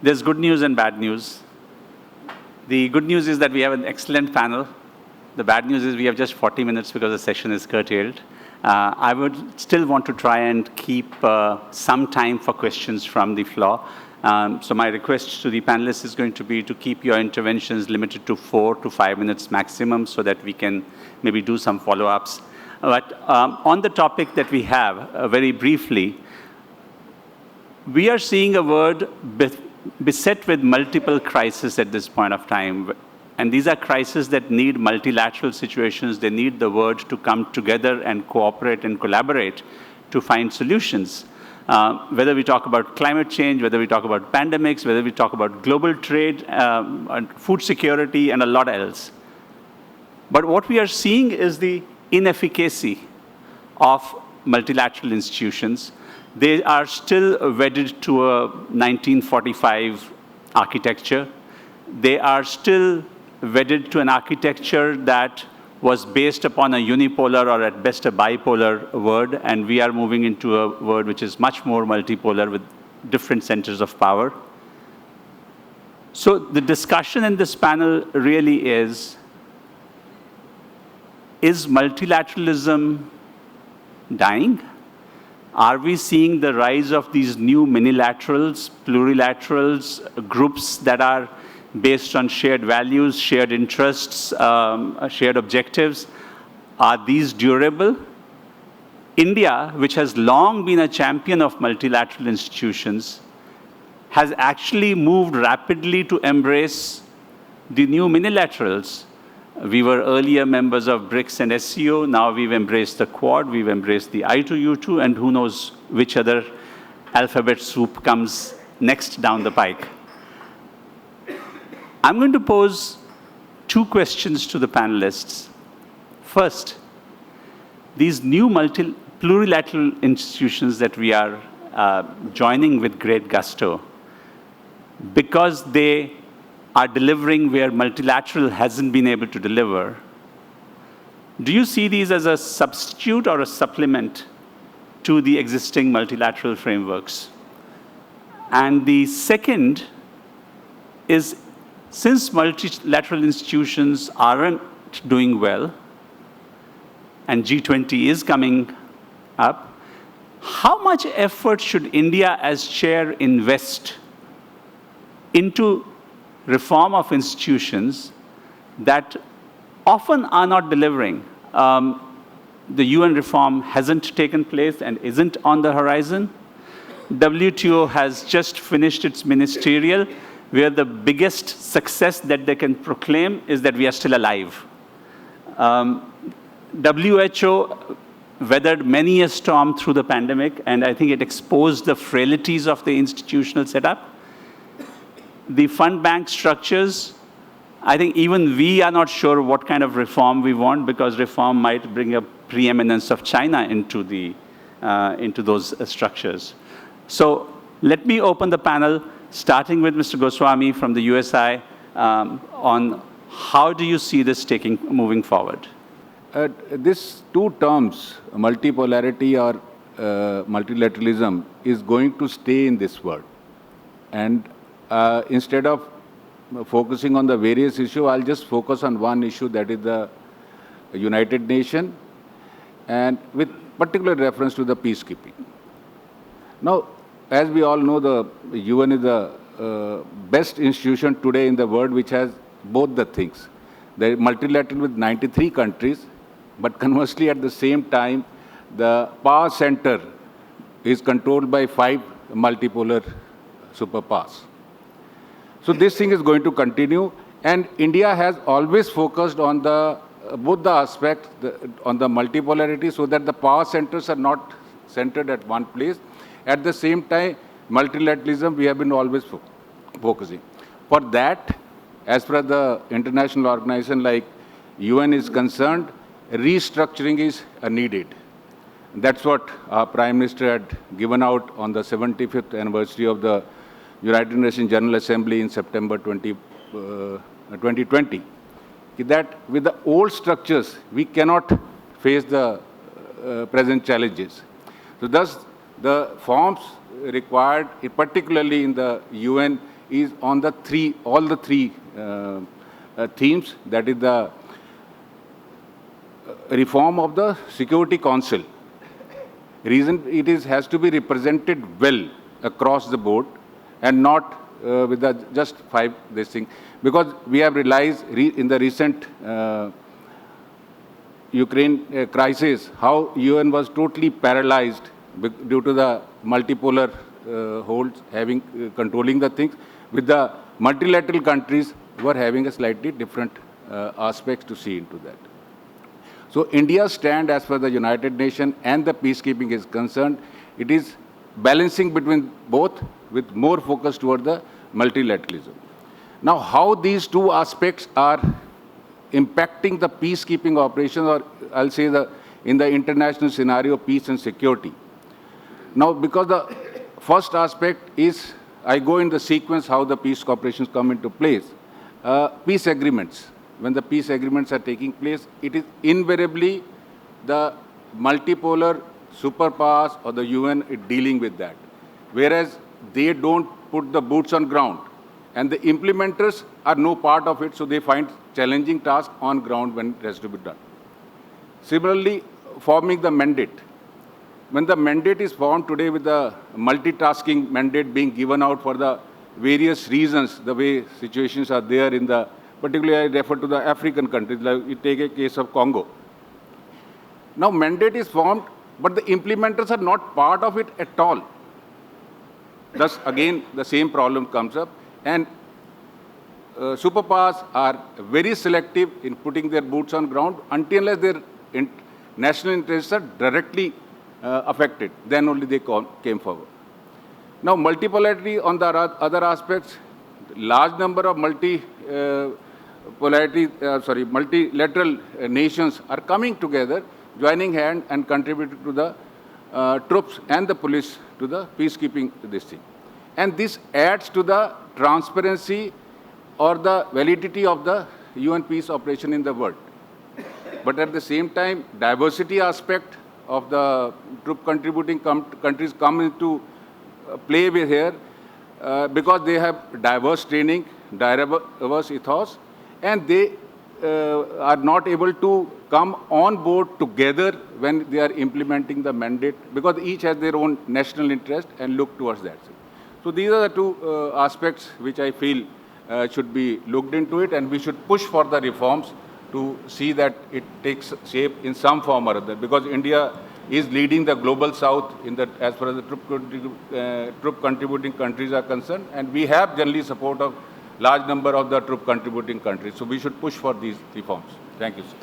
There's good news and bad news. The good news is that we have an excellent panel. The bad news is we have just 40 minutes because the session is curtailed. I would still want to try and keep some time for questions from the floor. So my request to the panelists is going to be to keep your interventions limited to 4 to 5 minutes maximum so that we can maybe do some follow-ups. But on the topic that we have, very briefly, we are seeing a world beset with multiple crises at this point of time. And these are crises that need multilateral situations. They need the world to come together and cooperate and collaborate to find solutions. Whether we talk about climate change, whether we talk about pandemics, whether we talk about global trade, food security, and a lot else. But what we are seeing is the inefficacy of multilateral institutions. They are still wedded to a 1945 architecture. They are still wedded to an architecture that was based upon a unipolar or at best a bipolar world, and we are moving into a world which is much more multipolar with different centers of power. So the discussion in this panel really is multilateralism dying? Are we seeing the rise of these new minilaterals, plurilaterals, groups that are based on shared values, shared interests, shared objectives? Are these durable? India, which has long been a champion of multilateral institutions, has actually moved rapidly to embrace the new minilaterals. We were earlier members of BRICS and SCO. Now we've embraced the Quad, we've embraced the I2U2, and who knows which other alphabet soup comes next down the pike. I'm going to pose 2 questions to the panelists. First, these new plurilateral institutions that we are joining with great gusto, because they are delivering where multilateral hasn't been able to deliver, do you see these as a substitute or a supplement to the existing multilateral frameworks? And the second is, since multilateral institutions aren't doing well, and G20 is coming up, how much effort should India as chair invest into reform of institutions that often are not delivering? The UN reform hasn't taken place and isn't on the horizon. WTO has just finished its ministerial, where the biggest success that they can proclaim is that we are still alive. WHO weathered many a storm through the pandemic, and I think it exposed the frailties of the institutional setup. The fund bank structures, I think even we are not sure what kind of reform we want, because reform might bring a preeminence of China into those structures. So let me open the panel, starting with Mr. Goswami from the USI, on how do you see this moving forward? These 2 terms, multipolarity or multilateralism, is going to stay in this world. And instead of focusing on the various issues, I'll just focus on one issue, that is the United Nations, and with particular reference to the peacekeeping. Now, as we all know, the UN is the best institution today in the world which has both the things. They are multilateral with 93 countries, but conversely at the same time, the power center is controlled by 5 multipolar superpowers. So this thing is going to continue, and India has always focused on both the aspects, on the multipolarity, so that the power centers are not centered at one place. At the same time, multilateralism, we have been always focusing. For that, as per the international organization like UN is concerned, restructuring is needed. That's what our Prime Minister had given out on the 75th anniversary of the United Nations General Assembly in September 2020. That with the old structures, we cannot face the present challenges. So thus, the forms required, particularly in the UN, is on the all the three themes. That is the reform of the Security Council. Reason it has to be represented well across the board and not with the just five this thing. Because we have realized in the recent Ukraine crisis how UN was totally paralyzed due to the multipolar holds controlling the things, with the multilateral countries were having a slightly different aspects to see into that. So India's stand as far as the United Nations and the peacekeeping is concerned, it is balancing between both with more focus toward the multilateralism. Now, how these two aspects are impacting the peacekeeping operations, or I'll say in the international scenario, peace and security. Now, because the first aspect is, I go in the sequence how the peace operations come into place. Peace agreements. When the peace agreements are taking place, it is invariably the multipolar superpowers or the UN dealing with that. Whereas they don't put the boots on ground. And the implementers are no part of it, so they find challenging tasks on ground when it has to be done. Similarly, forming the mandate. When the mandate is formed today with the multitasking mandate being given out for the various reasons, the way situations are there in the, particularly I refer to the African countries, like you take a case of Congo. Now mandate is formed, but the implementers are not part of it at all. Thus, again, the same problem comes up. And superpowers are very selective in putting their boots on ground until unless their national interests are directly affected. Then only they came forward. Now, multipolarity on the other aspects, large number of multilateral nations are coming together, joining hand and contributing to the troops and the police to the peacekeeping this thing. And this adds to the transparency or the validity of the UN peace operation in the world. But at the same time, diversity aspect of the troop contributing countries come into play with here because they have diverse training, diverse ethos, and they are not able to come on board together when they are implementing the mandate because each has their own national interest and look towards that. So these are the two aspects which I feel should be looked into it, and we should push for the reforms to see that it takes shape in some form or other, because India is leading the global south in that as far as the troop contributing countries are concerned, and we have generally support of large number of the troop contributing countries. So we should push for these reforms. Thank you, sir.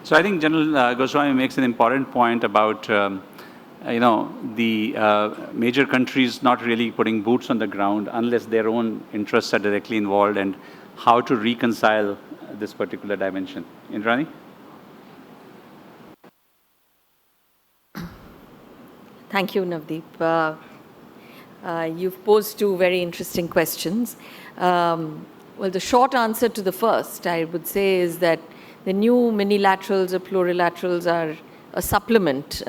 So I think General Goswami makes an important point about the major countries not really putting boots on the ground unless their own interests are directly involved, and how to reconcile this particular dimension. Indrani? Thank you, Navdeep. You've posed two very interesting questions. Well, the short answer to the first, I would say, is that the new minilaterals or plurilaterals are a supplement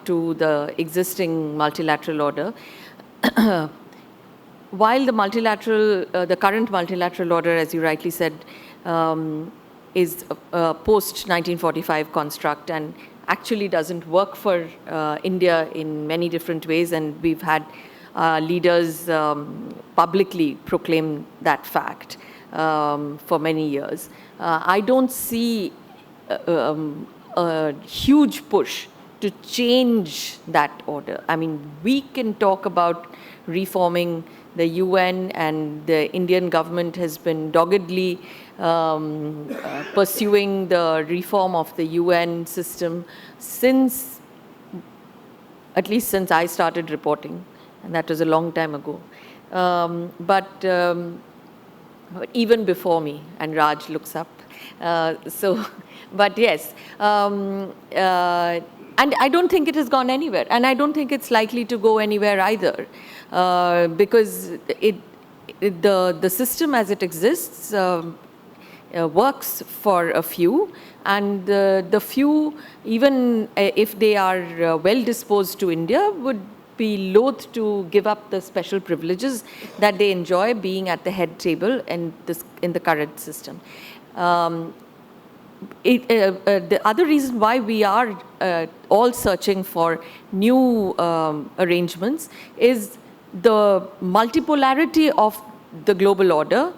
to the existing multilateral order. While the current multilateral order, as you rightly said, is a post-1945 construct and actually doesn't work for India in many different ways, and we've had leaders publicly proclaim that fact for many years. I don't see a huge push to change that order. I mean, we can talk about reforming the UN, and the Indian government has been doggedly pursuing the reform of the UN system at least since I started reporting, and that was a long time ago. But even before me, and Raj looks up. But yes, and I don't think it has gone anywhere, and I don't think it's likely to go anywhere either, because the system as it exists works for a few, and the few, even if they are well disposed to India, would be loath to give up the special privileges that they enjoy being at the head table in the current system. The other reason why we are all searching for new arrangements is the multipolarity of the global order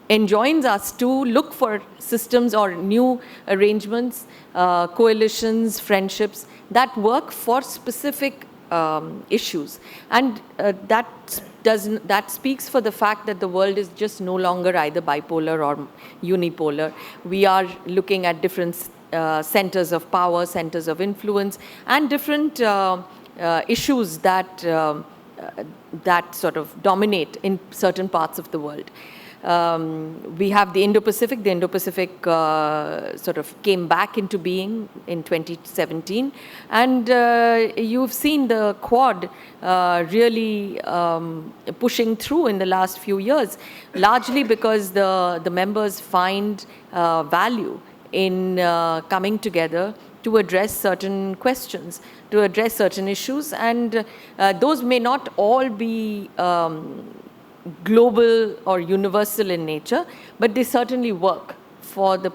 enjoins us to look for systems or new arrangements, coalitions, friendships that work for specific issues. And that speaks for the fact that the world is just no longer either bipolar or unipolar. We are looking at different centers of power, centers of influence, and different issues that sort of dominate in certain parts of the world. We have the Indo-Pacific. The Indo-Pacific sort of came back into being in 2017. And you've seen the Quad really pushing through in the last few years, largely because the members find value in coming together to address certain questions, to address certain issues. And those may not all be global or universal in nature, but they certainly work for the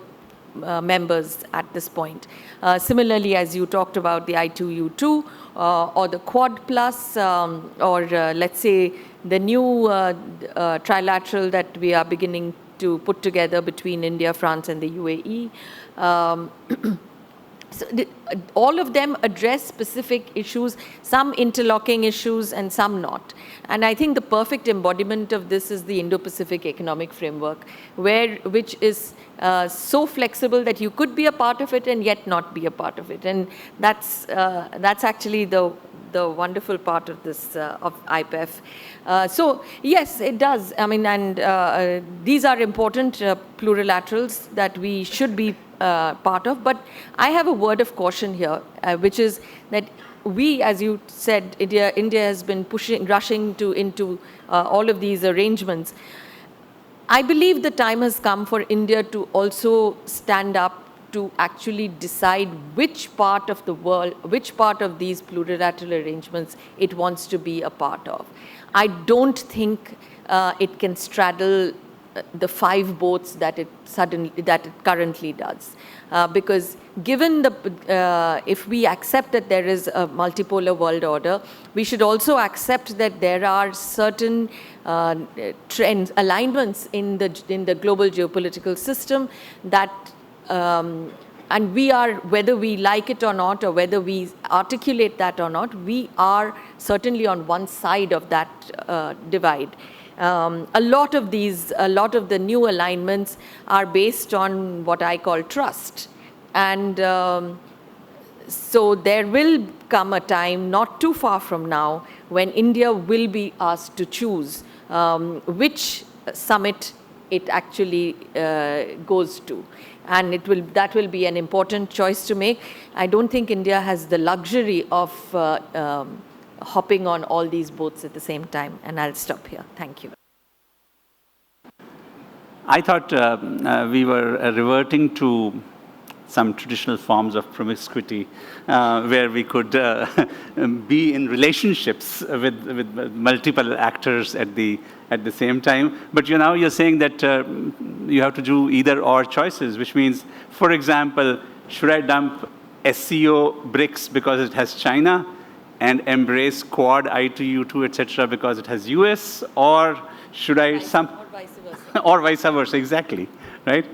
members at this point. Similarly, as you talked about the I2U2 or the Quad Plus, or let's say the new trilateral that we are beginning to put together between India, France, and the UAE. So all of them address specific issues, some interlocking issues and some not. And I think the perfect embodiment of this is the Indo-Pacific Economic Framework, which is so flexible that you could be a part of it and yet not be a part of it. And that's actually the wonderful part of this, of IPEF. So yes, it does. I mean, and these are important plurilaterals that we should be part of. But I have a word of caution here, which is that we, as you said, India has been rushing into all of these arrangements. I believe the time has come for India to also stand up to actually decide which part of the world, which part of these plurilateral arrangements it wants to be a part of. I don't think it can straddle the 5 boats that it currently does, because given if we accept that there is a multipolar world order, we should also accept that there are certain trends, alignments in the global geopolitical system that and we are, whether we like it or not, or whether we articulate that or not, we are certainly on one side of that divide. A lot of the new alignments are based on what I call trust. And so there will come a time, not too far from now, when India will be asked to choose which summit it actually goes to. And that will be an important choice to make. I don't think India has the luxury of hopping on all these boats at the same time. And I'll stop here. Thank you. I thought we were reverting to some traditional forms of promiscuity, where we could be in relationships with multiple actors at the same time. But now you're saying that you have to do either or choices, which means, for example, should I dump SCO BRICS because it has China and embrace Quad, I2U2, etc. because it has US, or should I or vice versa. Or vice versa, exactly, right?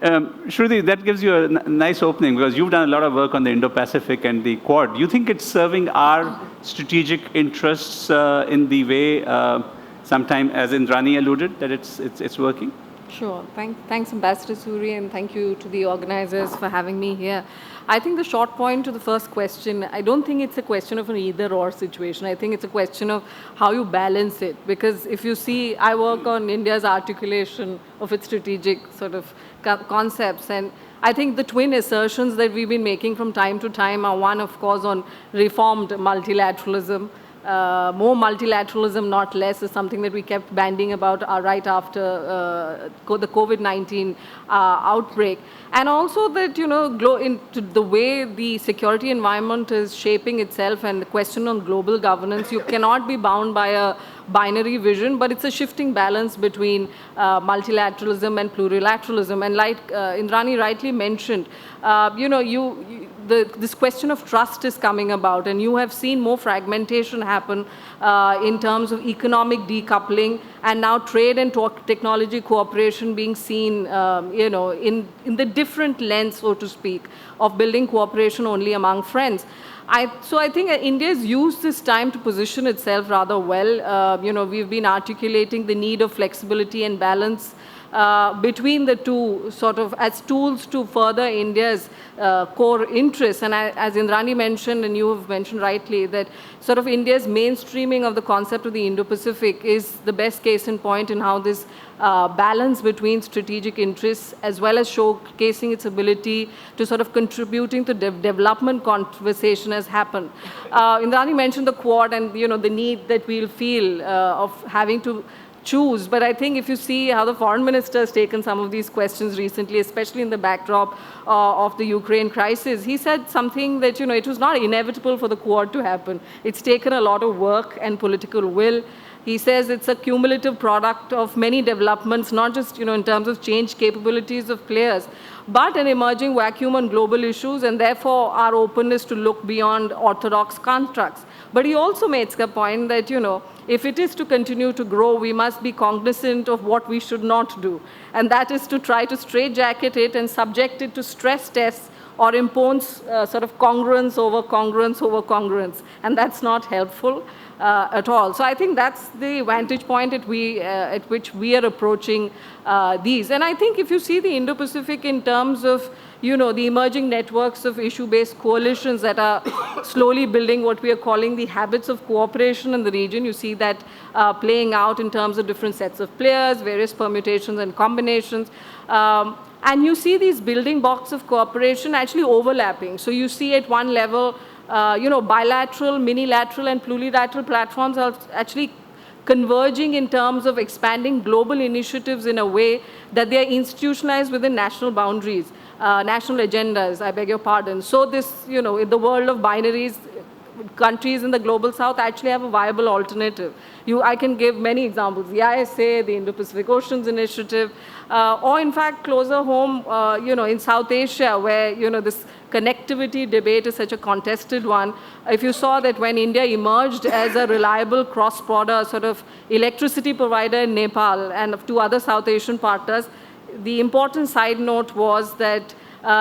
Shruti, that gives you a nice opening, because you've done a lot of work on the Indo-Pacific and the Quad. Do you think it's serving our strategic interests in the way, sometime, as Indrani alluded, that it's working? Sure. Thanks, Ambassador Suri, and thank you to the organizers for having me here. I think the short point to the first question, I don't think it's a question of an either-or situation. I think it's a question of how you balance it. Because if you see, I work on India's articulation of its strategic sort of concepts, and I think the twin assertions that we've been making from time to time are one, of course, on reformed multilateralism, more multilateralism, not less, is something that we kept banding about right after the COVID-19 outbreak. And also that, into the way the security environment is shaping itself and the question on global governance, you cannot be bound by a binary vision, but it's a shifting balance between multilateralism and plurilateralism. And like Indrani rightly mentioned, this question of trust is coming about, and you have seen more fragmentation happen in terms of economic decoupling, and now trade and technology cooperation being seen, in the different lens, so to speak, of building cooperation only among friends. So I think India has used this time to position itself rather well. We've been articulating the need of flexibility and balance between the two, sort of as tools to further India's core interests. And as Indrani mentioned, and you have mentioned rightly, that sort of India's mainstreaming of the concept of the Indo-Pacific is the best case in point in how this balance between strategic interests, as well as showcasing its ability to sort of contributing to development conversation, has happened. Indrani mentioned the Quad and the need that we'll feel of having to choose. But I think if you see how the foreign minister has taken some of these questions recently, especially in the backdrop of the Ukraine crisis, he said something that, it was not inevitable for the Quad to happen. It's taken a lot of work and political will. He says it's a cumulative product of many developments, not just, in terms of change capabilities of players, but an emerging vacuum on global issues, and therefore our openness to look beyond orthodox constructs. But he also makes a point that, if it is to continue to grow, we must be cognizant of what we should not do. And that is to try to straitjacket it and subject it to stress tests or impose sort of congruence over congruence over congruence. And that's not helpful at all. So I think that's the vantage point at which we are approaching these. And I think if you see the Indo-Pacific in terms of the emerging networks of issue-based coalitions that are slowly building what we are calling the habits of cooperation in the region. You see that playing out in terms of different sets of players, various permutations and combinations. And you see these building blocks of cooperation actually overlapping. So you see at one level, bilateral, minilateral, and plurilateral platforms are actually converging in terms of expanding global initiatives in a way that they are institutionalized within national boundaries. National agendas, I beg your pardon. So this, in the world of binaries, countries in the global south actually have a viable alternative. I can give many examples, the ISA, the Indo-Pacific Oceans Initiative, or in fact closer home, in South Asia, where, this connectivity debate is such a contested one. If you saw that when India emerged as a reliable cross-border sort of electricity provider in Nepal and of two other South Asian partners, the important side note was that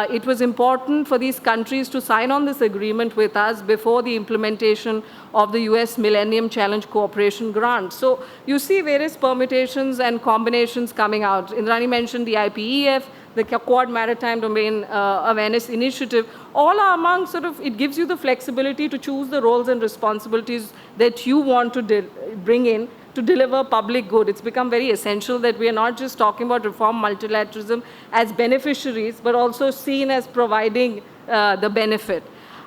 it was important for these countries to sign on this agreement with us before the implementation of the US Millennium Challenge Cooperation Grant. So you see various permutations and combinations coming out. Indrani mentioned the IPEF, the Quad Maritime Domain Awareness Initiative. All are among it gives you the flexibility to choose the roles and responsibilities that you want to bring in to deliver public good. It's become very essential that we are not just talking about reform multilateralism as beneficiaries, but also seen as providing the benefit.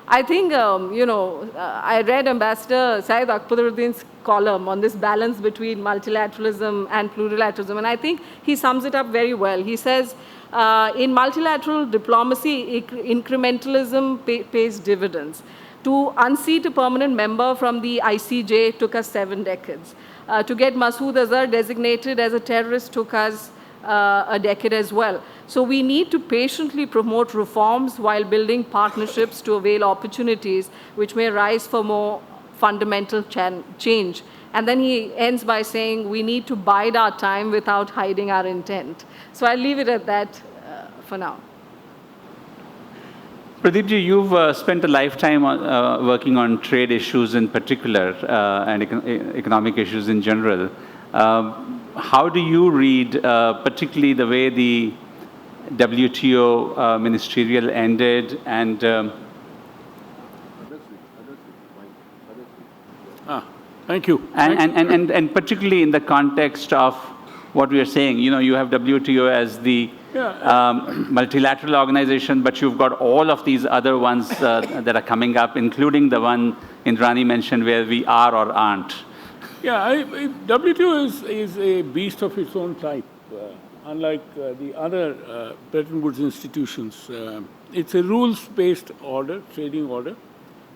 I think, I read Ambassador Syed Akbaruddin's column on this balance between multilateralism and plurilateralism, and I think he sums it up very well. He says, in multilateral diplomacy, incrementalism pays dividends. To unseat a permanent member from the ICJ took us 7 decades. To get Masood Azhar designated as a terrorist took us a decade as well. So we need to patiently promote reforms while building partnerships to avail opportunities which may rise for more fundamental change. And then he ends by saying we need to bide our time without hiding our intent. So I'll leave it at that for now. Pradeepji, you've spent a lifetime working on trade issues in particular and economic issues in general. How do you read, particularly the way the WTO ministerial ended and Thank you. And particularly in the context of what we are saying. You have WTO as the multilateral organization, but you've got all of these other ones that are coming up, including the one Indrani mentioned where we are or aren't. Yeah, WTO is a beast of its own type, unlike the other Bretton Woods institutions. It's a rules-based order, trading order,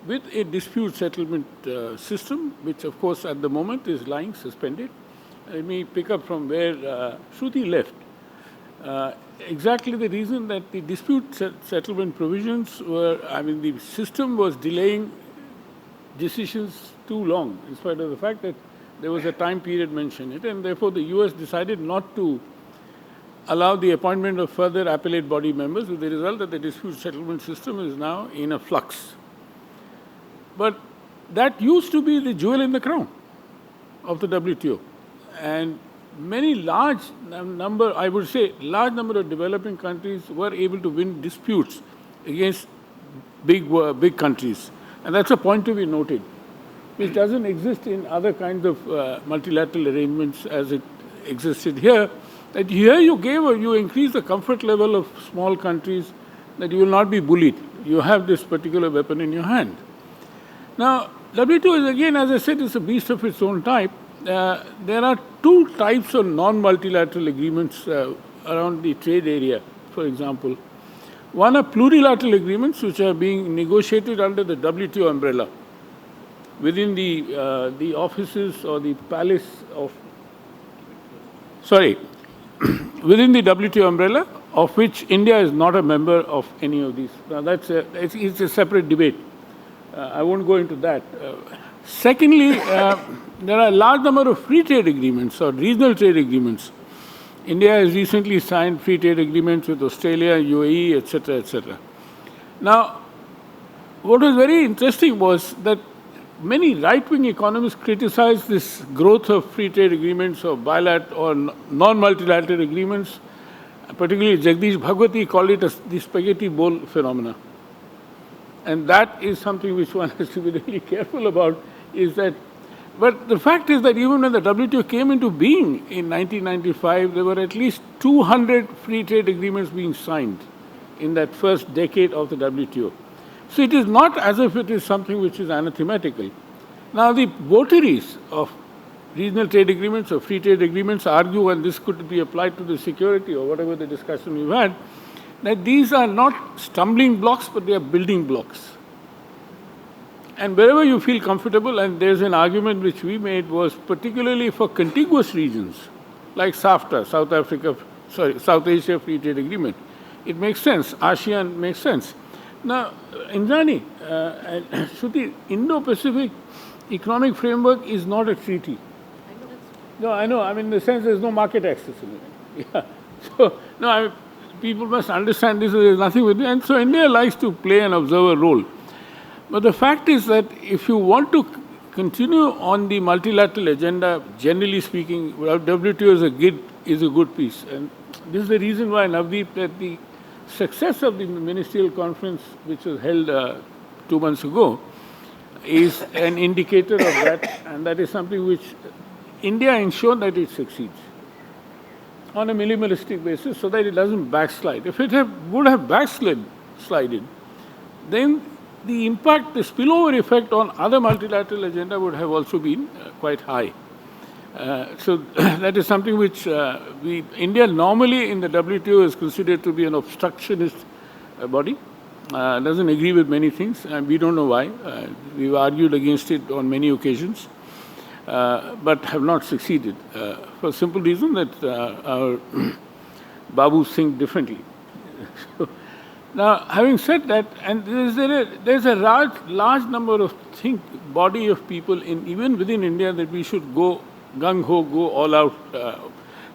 with a dispute settlement system, which of course at the moment is lying suspended. Let me pick up from where Shruti left. Exactly the reason that the dispute settlement provisions were, the system was delaying decisions too long, in spite of the fact that there was a time period mentioned it, and therefore the US decided not to allow the appointment of further appellate body members, with the result that the dispute settlement system is now in a flux. But that used to be the jewel in the crown of the WTO. And many large number of developing countries were able to win disputes against big countries. And that's a point to be noted, which doesn't exist in other kinds of multilateral arrangements as it existed here. That here you increase the comfort level of small countries, that you will not be bullied. You have this particular weapon in your hand. Now, WTO is, again, as I said, is a beast of its own type. There are two types of non-multilateral agreements around the trade area, for example. One are plurilateral agreements, which are being negotiated under the WTO umbrella, within the offices or the palace of, within the WTO umbrella, of which India is not a member of any of these. Now, it's a separate debate. I won't go into that. Secondly, there are a large number of free trade agreements or regional trade agreements. India has recently signed free trade agreements with Australia, UAE, etc., etc. Now, what was very interesting was that many right-wing economists criticized this growth of free trade agreements or bilateral or non-multilateral agreements. Particularly, Jagdish Bhagwati called it the spaghetti bowl phenomena. And that is something which one has to be really careful about, is that, but the fact is that even when the WTO came into being in 1995, there were at least 200 free trade agreements being signed in that first decade of the WTO. So it is not as if it is something which is anathematical. Now, the votaries of regional trade agreements or free trade agreements argue, and this could be applied to the security or whatever the discussion we've had, that these are not stumbling blocks, but they are building blocks. And wherever you feel comfortable, and there's an argument which we made was particularly for contiguous regions, like SAFTA, South Asia Free Trade Agreement. It makes sense. ASEAN makes sense. Now, Indrani, Shruti, Indo-Pacific Economic Framework is not a treaty. No, I know. In the sense there's no market access in it. Yeah. So, no, people must understand this. There's nothing with it. And so India likes to play an observer role. But the fact is that if you want to continue on the multilateral agenda, generally speaking, WTO is a good piece. And this is the reason why, Navdeep, that the success of the ministerial conference, which was held 2 months ago, is an indicator of that, and that is something which India ensured that it succeeds on a minimalistic basis so that it doesn't backslide. If it would have backslided, then the impact, the spillover effect on other multilateral agenda would have also been quite high. So that is something which India normally in the WTO is considered to be an obstructionist body, doesn't agree with many things, and we don't know why. We've argued against it on many occasions, but have not succeeded for a simple reason that our Babus think differently. Now, having said that, and there's a large number of body of people even within India that we should go gung-ho, go all out,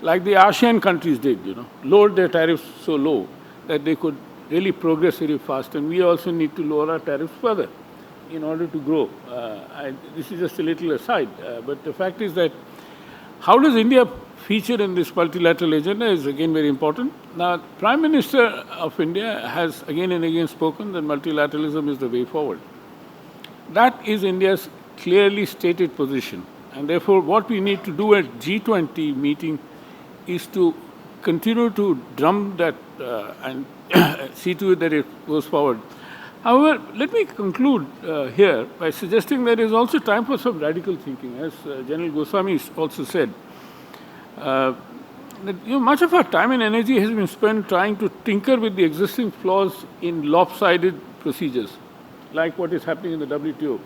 like the ASEAN countries did, lowered their tariffs so low that they could really progress very fast. And we also need to lower our tariffs further in order to grow. This is just a little aside, but the fact is that how does India feature in this multilateral agenda is again very important. Now, Prime Minister of India has again and again spoken that multilateralism is the way forward. That is India's clearly stated position. And therefore, what we need to do at G20 meeting is to continue to drum that and see to it that it goes forward. However, let me conclude here by suggesting there is also time for some radical thinking, as General Goswami also said. That, much of our time and energy has been spent trying to tinker with the existing flaws in lopsided procedures, like what is happening in the WTO.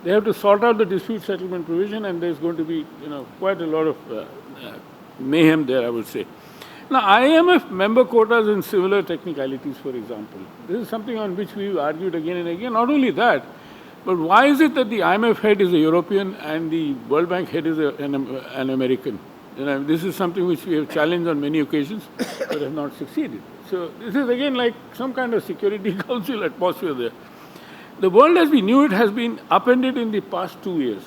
They have to sort out the dispute settlement provision, and there's going to be, quite a lot of mayhem there, I would say. Now, IMF member quotas and similar technicalities, for example. This is something on which we've argued again and again. Not only that, but why is it that the IMF head is a European and the World Bank head is an American? This is something which we have challenged on many occasions, but have not succeeded. So this is again like some kind of Security Council atmosphere there. The world as we knew it has been upended in the past 2 years.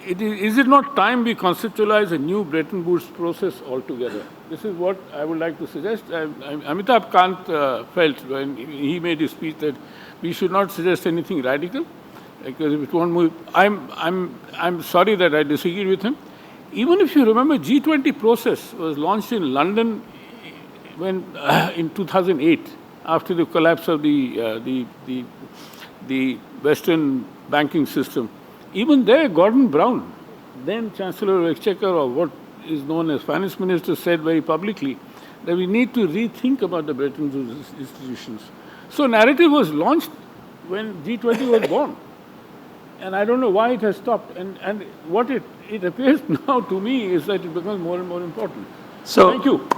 Is it not time we conceptualize a new Bretton Woods process altogether? This is what I would like to suggest. Amitabh Kant felt when he made his speech that we should not suggest anything radical, because if it won't move. I'm sorry that I disagreed with him. Even if you remember, G20 process was launched in London when in 2008, after the collapse of the Western banking system. Even there, Gordon Brown, then Chancellor of Exchequer, or what is known as Finance Minister, said very publicly that we need to rethink about the Bretton Woods institutions. So narrative was launched when G20 was born. And I don't know why it has stopped. And what it appears now to me is that it becomes more and more important. So, thank you.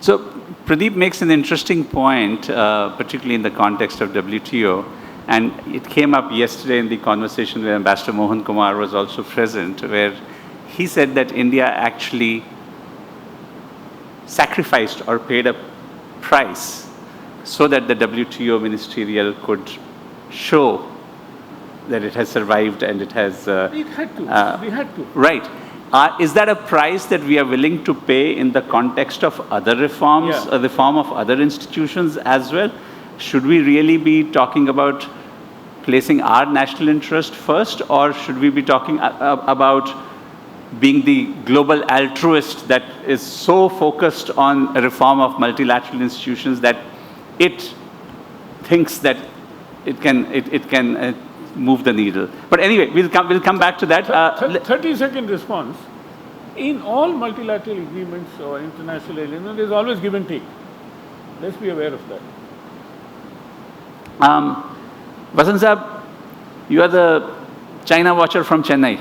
So Pradeep makes an interesting point, particularly in the context of WTO. And it came up yesterday in the conversation where Ambassador Mohan Kumar was also present, where he said that India actually sacrificed or paid a price so that the WTO ministerial could show that it has survived and it has... it had to. We had to. Right. Is that a price that we are willing to pay in the context of other reforms, or the form of other institutions as well? Should we really be talking about placing our national interest first, or should we be talking about being the global altruist that is so focused on a reform of multilateral institutions that it thinks that it can move the needle? But anyway, we'll come back to that. 30-second response. In all multilateral agreements or international agreements, there's always give and take. Let's be aware of that. Vasant Saab, you are the China watcher from Chennai.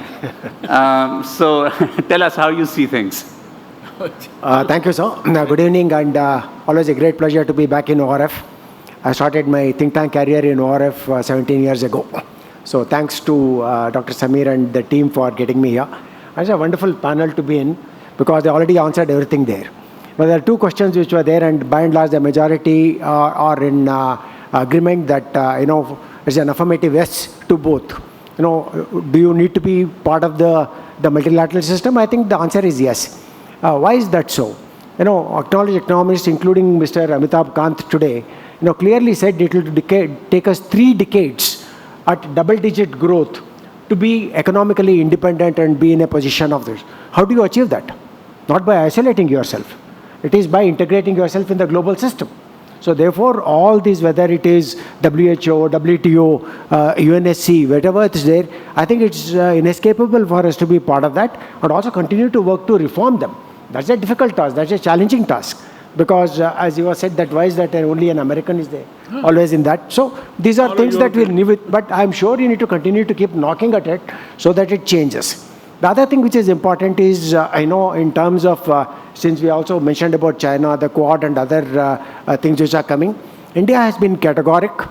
So tell us how you see things. Thank you, sir. Good evening, and always a great pleasure to be back in ORF. I started my think tank career in ORF 17 years ago. So thanks to Dr. Samir and the team for getting me here. It's a wonderful panel to be in because they already answered everything there. But there are two questions which were there, and by and large, the majority are in agreement that it's an affirmative yes to both. Do you need to be part of the multilateral system? I think the answer is yes. Why is that so? Acknowledged economists, including Mr. Amitabh Kant today, clearly said it will take us 3 decades at double-digit growth to be economically independent and be in a position of this. How do you achieve that? Not by isolating yourself. It is by integrating yourself in the global system. So therefore, all these, whether it is WHO, WTO, UNSC, whatever it is there, I think it's inescapable for us to be part of that and also continue to work to reform them. That's a difficult task. That's a challenging task. Because as you have said, that why is that only an American is there, always in that. So these are things that we'll live with, but I'm sure you need to continue to keep knocking at it so that it changes. The other thing which is important is, in terms of, since we also mentioned about China, the Quad and other things which are coming, India has been categoric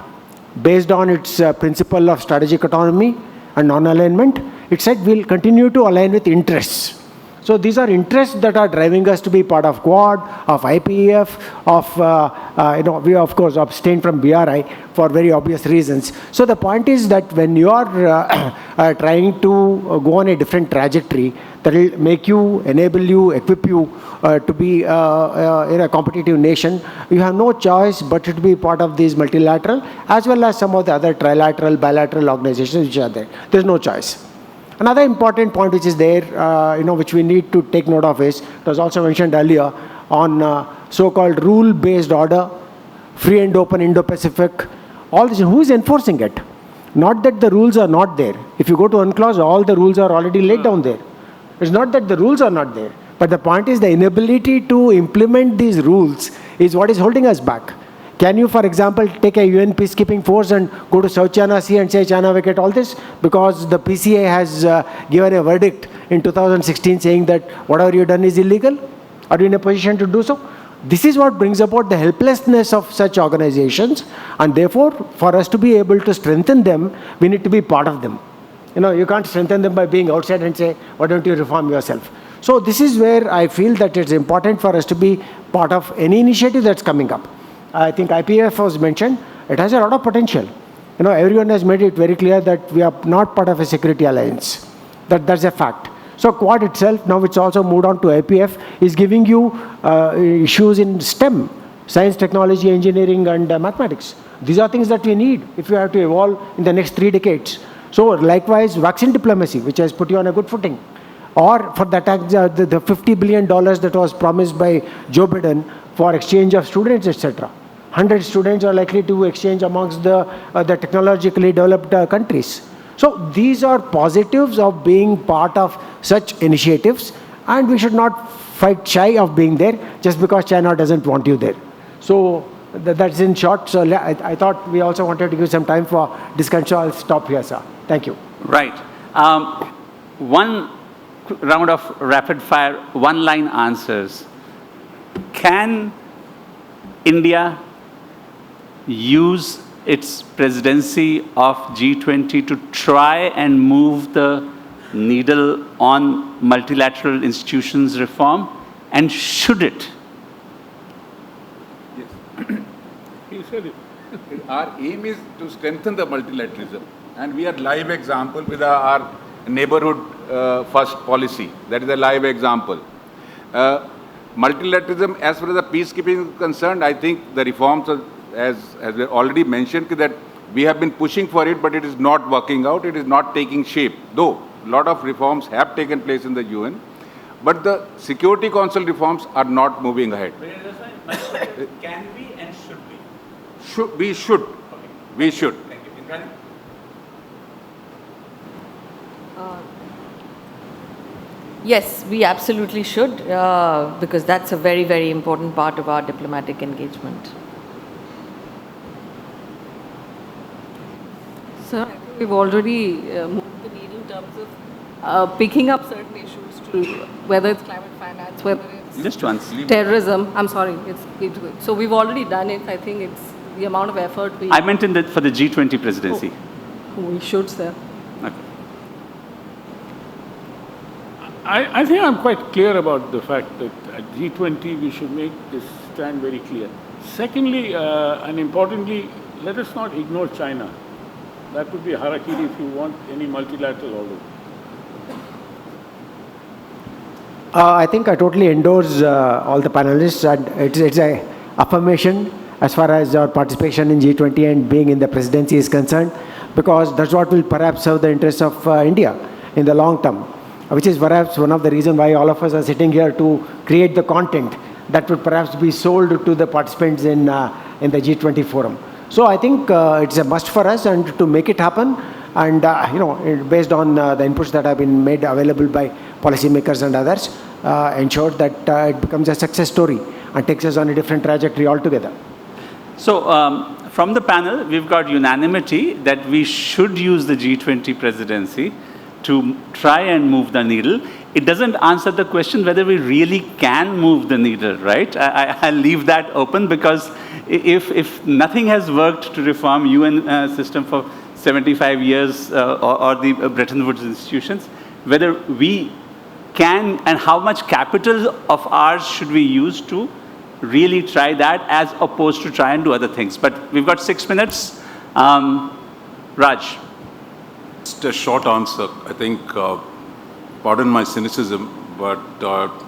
based on its principle of strategic autonomy and non-alignment. It said we'll continue to align with interests. So these are interests that are driving us to be part of Quad, of IPEF, of, we of course abstain from BRI for very obvious reasons. So the point is that when you are trying to go on a different trajectory, that will make you, enable you, equip you to be in a competitive nation, you have no choice but to be part of these multilateral as well as some of the other trilateral, bilateral organizations which are there. There's no choice. Another important point which is there, which we need to take note of is, it was also mentioned earlier, on so-called rule-based order, free and open Indo-Pacific, all this, who is enforcing it? Not that the rules are not there. If you go to UNCLOS, all the rules are already laid down there. It's not that the rules are not there, but the point is the inability to implement these rules is what is holding us back. Can you, for example, take a UN peacekeeping force and go to South China Sea and say, China vacate all this? Because the PCA has given a verdict in 2016 saying that whatever you've done is illegal? Are you in a position to do so? This is what brings about the helplessness of such organizations, and therefore, for us to be able to strengthen them, we need to be part of them. You can't strengthen them by being outside and say, why don't you reform yourself? So this is where I feel that it's important for us to be part of any initiative that's coming up. I think IPF was mentioned. It has a lot of potential. Everyone has made it very clear that we are not part of a security alliance. That's a fact. So Quad itself, now it's also moved on to IPF, is giving you issues in STEM, science, technology, engineering, and mathematics. These are things that we need if we have to evolve in the next 3 decades. So likewise, vaccine diplomacy, which has put you on a good footing. Or for that, the $50 billion that was promised by Joe Biden for exchange of students, etc. 100 students are likely to exchange amongst the technologically developed countries. So these are positives of being part of such initiatives, and we should not fight shy of being there just because China doesn't want you there. So that's in short. So I thought we also wanted to give some time for discussion. So I'll stop here, sir. Thank you. Right. One round of rapid fire, one-line answers. Can India use its presidency of G20 to try and move the needle on multilateral institutions reform? And should it? Yes. He said it. Our aim is to strengthen the multilateralism. And we are live example with our neighborhood first policy. That is a live example. Multilateralism, as far as the peacekeeping is concerned, I think the reforms, as we already mentioned, that we have been pushing for it, but it is not working out. It is not taking shape. Though a lot of reforms have taken place in the UN, but the Security Council reforms are not moving ahead. Can we and should we? We should. Okay. We should. Thank you. Yes, we absolutely should, because that's a very, very important part of our diplomatic engagement. Sir, I think we've already moved the needle in terms of picking up certain issues, to whether it's climate finance, whether it's Just once. terrorism. I'm sorry, it's good. So we've already done it. I think it's the amount of effort we... I meant for the G20 presidency. We should, sir. Okay. I think I'm quite clear about the fact that at G20 we should make this stand very clear. Secondly, and importantly, let us not ignore China. That would be harakiri if you want any multilateral order. I think I totally endorse all the panelists, and it's a affirmation as far as our participation in G20 and being in the presidency is concerned, because that's what will perhaps serve the interests of India in the long term, which is perhaps one of the reasons why all of us are sitting here to create the content that would perhaps be sold to the participants in the G20 forum. So I think it's a must for us, and to make it happen, and based on the inputs that have been made available by policymakers and others, ensure that it becomes a success story and takes us on a different trajectory altogether. So from the panel, we've got unanimity that we should use the G20 presidency to try and move the needle. It doesn't answer the question whether we really can move the needle, right? I'll leave that open, because if nothing has worked to reform UN system for 75 years or the Bretton Woods institutions, whether we can and how much capital of ours should we use to really try that, as opposed to try and do other things. But we've got 6 minutes. Raj. Just a short answer. I think, pardon my cynicism, but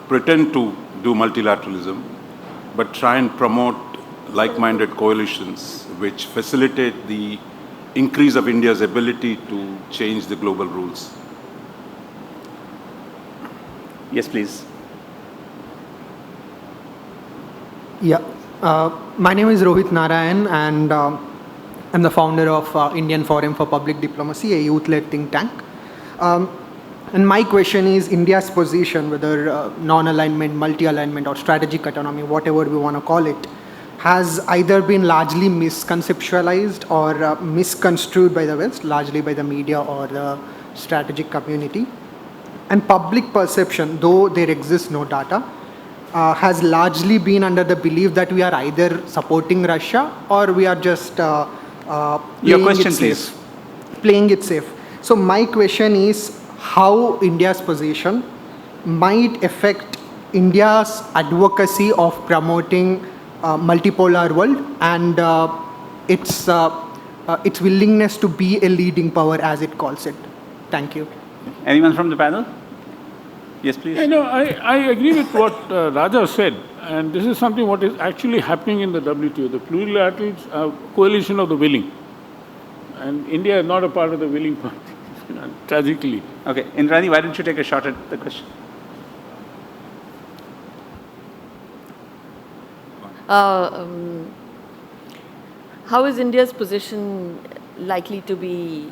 pretend to do multilateralism, but try and promote like-minded coalitions which facilitate the increase of India's ability to change the global rules. Yes, please. Yeah, my name is Rohit Narayan, and I'm the founder of Indian Forum for Public Diplomacy, a youth-led think tank. And my question is India's position, whether non-alignment, multi-alignment, or strategic autonomy, whatever we want to call it, has either been largely misconceptualized or misconstrued by the West, largely by the media or the strategic community. And public perception, though there exists no data, has largely been under the belief that we are either supporting Russia or we are just Your question, please. Playing it safe. So my question is how India's position might affect India's advocacy of promoting multipolar world and its willingness to be a leading power as it calls it. Thank you. Anyone from the panel? Yes, please. I agree with what Raja said, and this is something what is actually happening in the WTO. The plurilaterals are coalition of the willing, and India is not a part of the willing party, tragically. Okay, Indrani, why don't you take a shot at the question? How is India's position likely to be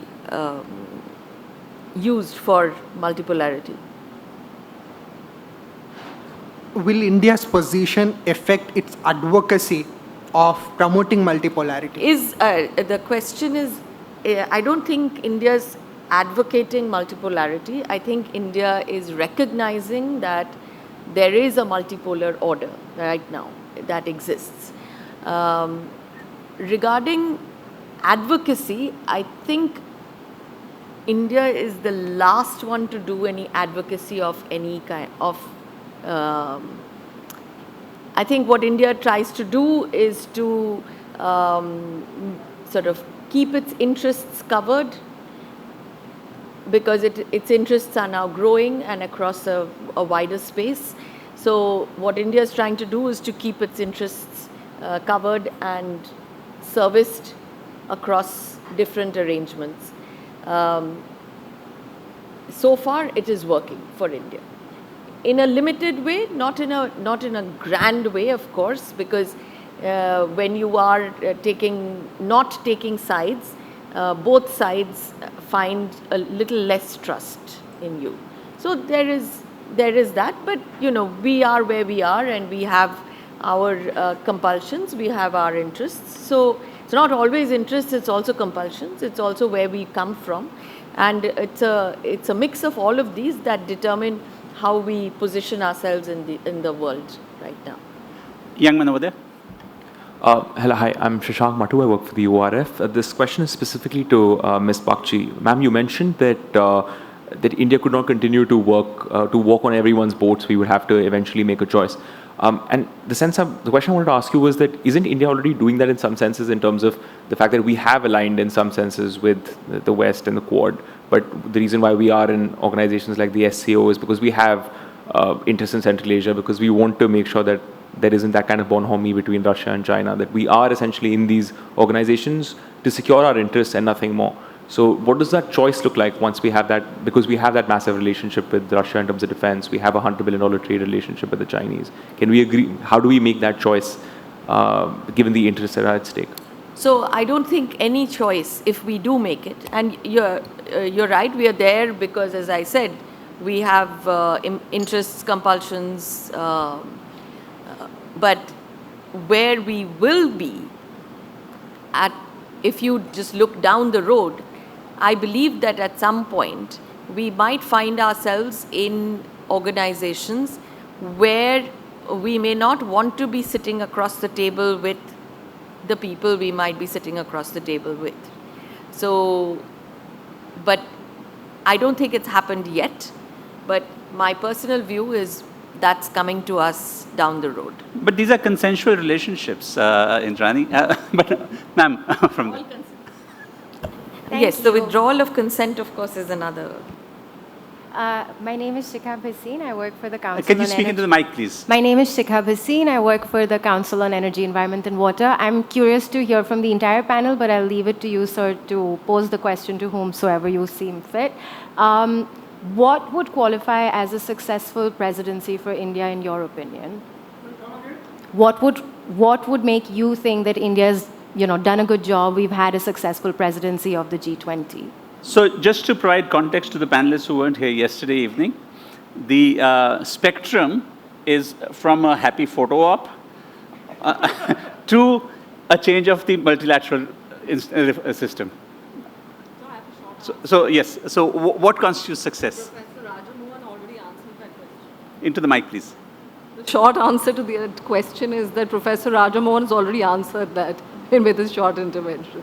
used for multipolarity? Will India's position affect its advocacy of promoting multipolarity? The question is, I don't think India's advocating multipolarity. I think India is recognizing that there is a multipolar order right now that exists. Regarding advocacy, I think India is the last one to do any advocacy of any kind of. I think what India tries to do is to sort of keep its interests covered because its interests are now growing and across a wider space. So what India is trying to do is to keep its interests covered and serviced across different arrangements. So far, it is working for India. In a limited way, not in a grand way, of course, because when you are not taking sides, both sides find a little less trust in you. So there is that, but we are where we are, and we have our compulsions, we have our interests. So it's not always interests; it's also compulsions. It's also where we come from, and it's a mix of all of these that determine how we position ourselves in the world right now. Young man over there. Hello, hi, I'm Shashank Matu. I work for the ORF. This question is specifically to Ms. Bakchi. Ma'am, you mentioned that India could not continue to walk on everyone's boats. We would have to eventually make a choice. And the question I wanted to ask you was that isn't India already doing that in some senses in terms of the fact that we have aligned in some senses with the West and the Quad? But the reason why we are in organizations like the SCO is because we have interests in Central Asia, because we want to make sure that there isn't that kind of bonhomie between Russia and China, that we are essentially in these organizations to secure our interests and nothing more. So what does that choice look like once we have that, because we have that massive relationship with Russia in terms of defense, we have a $100 billion trade relationship with the Chinese. Can we agree, how do we make that choice given the interests that are at stake? So I don't think any choice, if we do make it, and you're right, we are there because, as I said, we have interests, compulsions, but where we will be if you just look down the road, I believe that at some point we might find ourselves in organizations where we may not want to be sitting across the table with the people we might be sitting across the table with. So, but I don't think it's happened yet, but my personal view is that's coming to us down the road. But these are consensual relationships, Indrani. But ma'am, from the... Yes, the withdrawal of consent, of course, is another. My name is Shikha Bhasin. I work for the Council Can you speak into the mic, please? My name is Shikha Bhasin. I work for the Council on Energy, Environment and Water. I'm curious to hear from the entire panel, but I'll leave it to you, sir, to pose the question to whomsoever you seem fit. what would qualify as a successful presidency for India in your opinion? What would make you think that India's done a good job, we've had a successful presidency of the G20? So just to provide context to the panelists who weren't here yesterday evening, the spectrum is from a happy photo op to a change of the multilateral system. So yes, so what constitutes success? Professor Rajamohan already answered that question. Into the mic, please. The short answer to the question is that Professor Rajamohan has already answered that with his short intervention.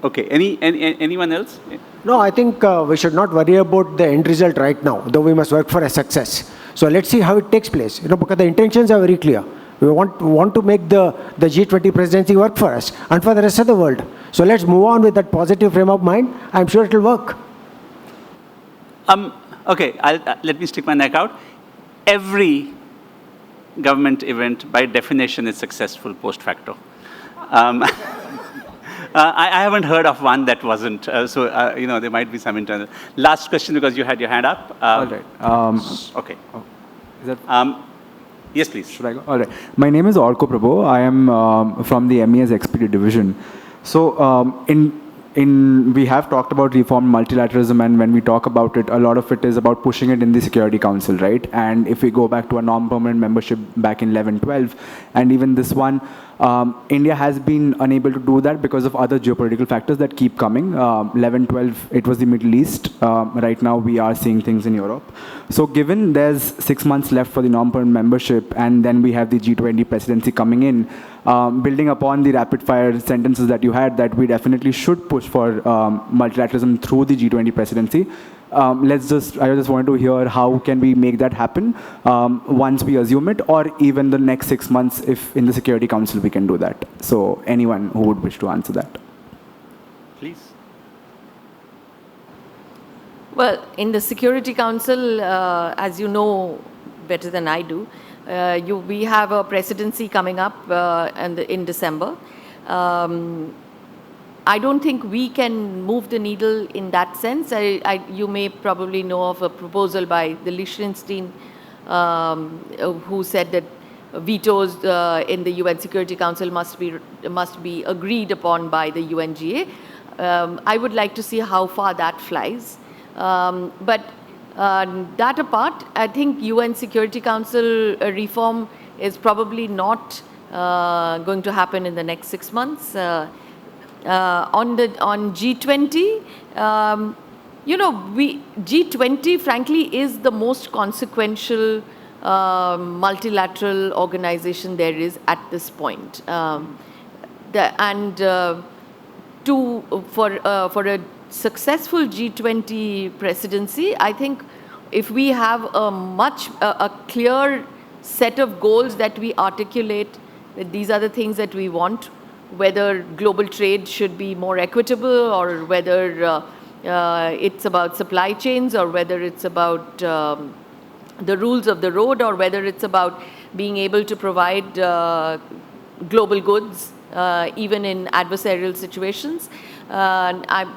Okay, anyone else? No, I think we should not worry about the end result right now, though we must work for a success. So let's see how it takes place, because the intentions are very clear. We want to make the G20 presidency work for us and for the rest of the world. So let's move on with that positive frame of mind. I'm sure it will work. Okay, let me stick my neck out. Every government event, by definition, is successful post facto. I haven't heard of one that wasn't. So there might be some internal. Last question, because you had your hand up. All right. Okay. Is that? Yes, please. Should I go? All right. My name is Orko Prabhu. I am from the MES XPD division. So we have talked about reform multilateralism, and when we talk about it, a lot of it is about pushing it in the Security Council, right? And if we go back to a non-permanent membership back in 11-12, and even this one, India has been unable to do that because of other geopolitical factors that keep coming. 11-12, it was the Middle East. Right now, we are seeing things in Europe. So given there's 6 months left for the non-permanent membership, and then we have the G20 presidency coming in, building upon the rapid-fire sentences that you had, that we definitely should push for multilateralism through the G20 presidency. I just wanted to hear how can we make that happen once we assume it, or even the next 6 months if in the Security Council we can do that. So anyone who would wish to answer that. Please. Well, in the Security Council, as you know better than I do, we have a presidency coming up in December. I don't think we can move the needle in that sense. You may probably know of a proposal by the Liechtenstein, who said that vetoes in the UN Security Council must be agreed upon by the UNGA. I would like to see how far that flies. But that apart, I think UN Security Council reform is probably not going to happen in the next 6 months. On G20, G20 frankly is the most consequential multilateral organization there is at this point. For a successful G20 presidency, I think if we have a clear set of goals that we articulate, that these are the things that we want, whether global trade should be more equitable, or whether it's about supply chains, or whether it's about the rules of the road, or whether it's about being able to provide global goods even in adversarial situations. That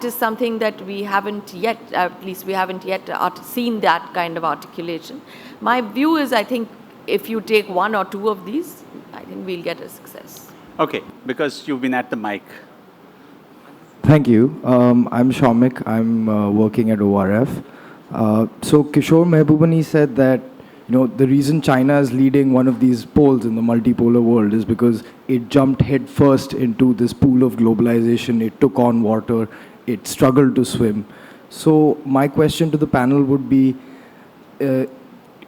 is something that we haven't yet, at least we haven't yet seen that kind of articulation. My view is, I think if you take one or two of these, I think we'll get a success. Okay, because you've been at the mic. Thank you. I'm Shamik. I'm working at ORF. So Kishore Mehbubani said that the reason China is leading one of these poles in the multipolar world is because it jumped headfirst into this pool of globalization. It took on water. It struggled to swim. So my question to the panel would be,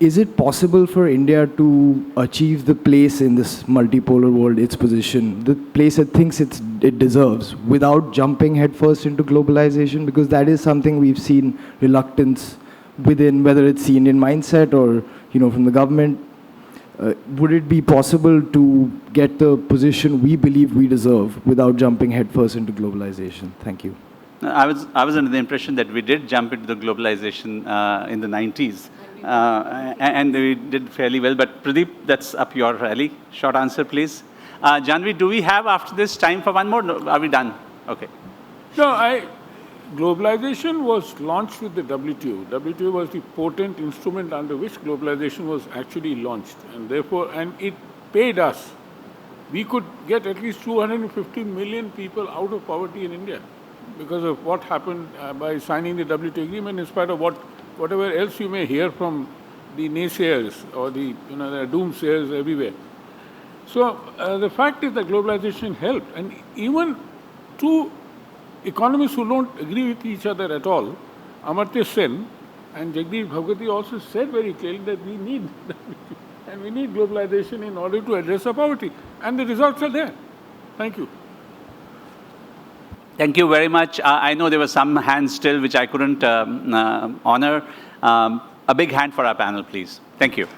is it possible for India to achieve the place in this multipolar world, its position, the place it thinks it deserves, without jumping headfirst into globalization? Because that is something we've seen reluctance within, whether it's the Indian mindset or from the government. Would it be possible to get the position we believe we deserve without jumping headfirst into globalization? Thank you. I was under the impression that we did jump into the globalization in the 90s. And we did fairly well. But Pradeep, that's up your alley. Short answer, please. Janvi, do we have after this time for one more? No, are we done? Okay. No, globalization was launched with the WTO. WTO was the potent instrument under which globalization was actually launched, and therefore, and it paid us. We could get at least 250 million people out of poverty in India because of what happened by signing the WTO agreement, in spite of whatever else you may hear from the naysayers or the the doomsayers everywhere. So the fact is that globalization helped, and even two economists who don't agree with each other at all, Amartya Sen and Jagdish Bhagwati, also said very clearly that we need WTO and we need globalization in order to address our poverty, and the results are there. Thank you. Thank you very much. I know there were some hands still which I couldn't honor. A big hand for our panel, please. Thank you.